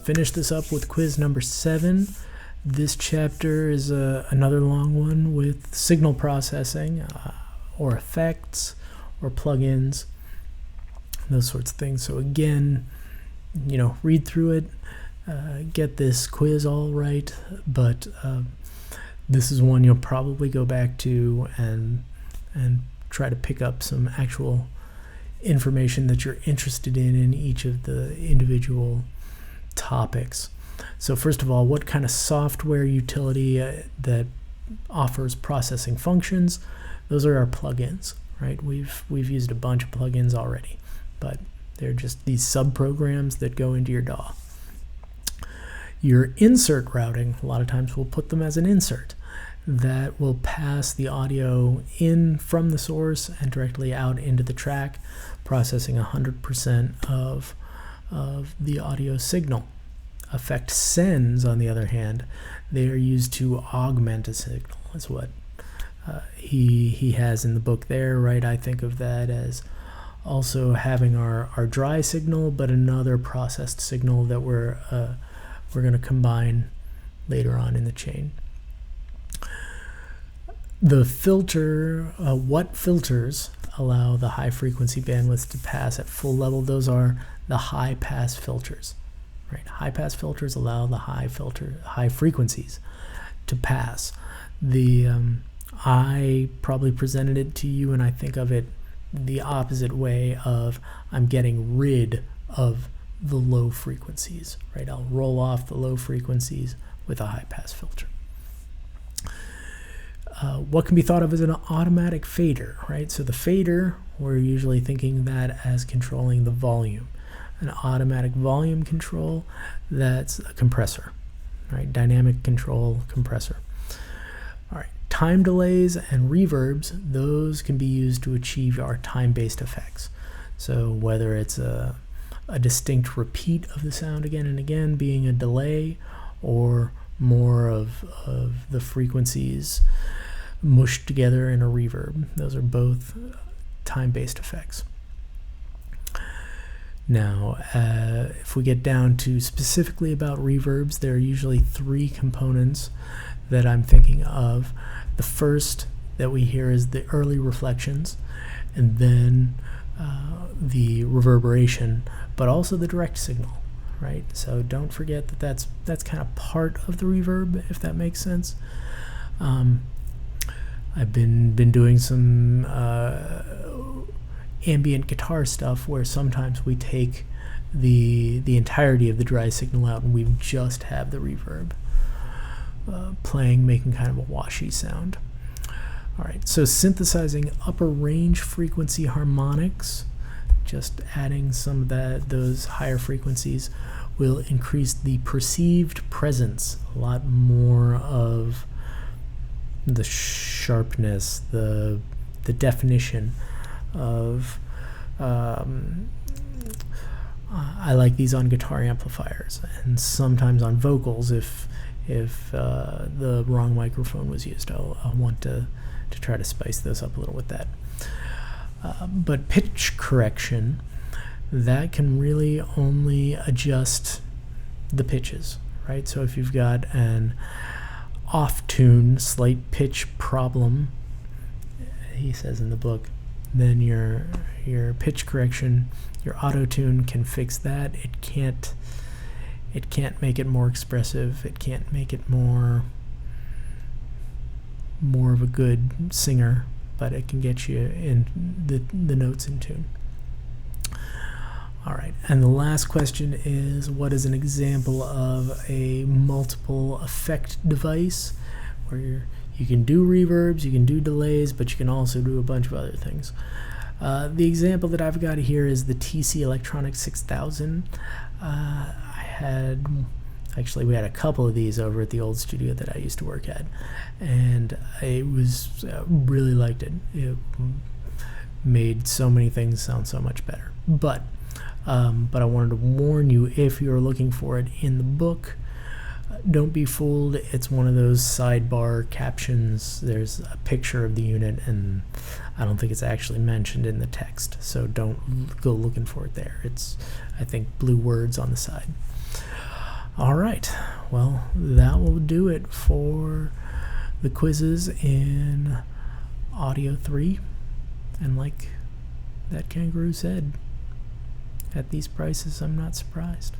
finish this up with quiz number 7. This chapter is another long one with signal processing or effects or plugins, those sorts of things. So again, read through it, get this quiz all right, but this is one you'll probably go back to and try to pick up some actual information that you're interested in each of the individual topics. So first of all, what kind of software utility that offers processing functions? Those are our plugins, right? We've used a bunch of plugins already, but they're just these sub-programs that go into your DAW. Your insert routing, a lot of times we'll put them as an insert that will pass the audio in from the source and directly out into the track, processing 100% of the audio signal. Effect sends, on the other hand, they are used to augment a signal, is what he has in the book there, right? I think of that as also having our dry signal, but another processed signal that we're going to combine later on in the chain. The filter, what filters allow the high frequency bandwidth to pass at full level? Those are the high pass filters, right? High pass filters allow the high frequencies to pass. I probably presented it to you, and I think of it the opposite way of I'm getting rid of the low frequencies, right? I'll roll off the low frequencies with a high pass filter. What can be thought of as an automatic fader, right? So the fader, we're usually thinking that as controlling the volume. An automatic volume control, that's a compressor, right? Dynamic control compressor. All right, time delays and reverbs, those can be used to achieve our time-based effects. So whether it's a distinct repeat of the sound again and again being a delay, or more of the frequencies mushed together in a reverb. Those are both time-based effects. Now, if we get down to specifically about reverbs, there are usually 3 components that I'm thinking of. The first that we hear is the early reflections, and then the reverberation, but also the direct signal, right? So don't forget that that's kind of part of the reverb, if that makes sense. I've been doing some ambient guitar stuff where sometimes we take the entirety of the dry signal out and we just have the reverb playing, making kind of a washy sound. All right, so synthesizing upper range frequency harmonics, just adding some of those higher frequencies will increase the perceived presence, a lot more of the sharpness, the definition of I like these on guitar amplifiers and sometimes on vocals if the wrong microphone was used. I'll want to try to spice those up a little with that. But pitch correction, that can really only adjust the pitches, right? So if you've got an off-tune, slight pitch problem, he says in the book, then your pitch correction, your auto-tune can fix that. It can't make it more expressive. It can't make it more of a good singer, but it can get you in the notes in tune. All right, and the last question is, what is an example of a multiple effect device where you can do reverbs, you can do delays, but you can also do a bunch of other things? The example that I've got here is the TC Electronics 6000. We had a couple of these over at the old studio that I used to work at, and I really liked it. It made so many things sound so much better. But I wanted to warn you, if you're looking for it in the book, don't be fooled. It's one of those sidebar captions. There's a picture of the unit, and I don't think it's actually mentioned in the text, so don't go looking for it there. It's, I think, blue words on the side. All right, well, that will do it for the quizzes in Audio 3. And like that kangaroo said, at these prices, I'm not surprised.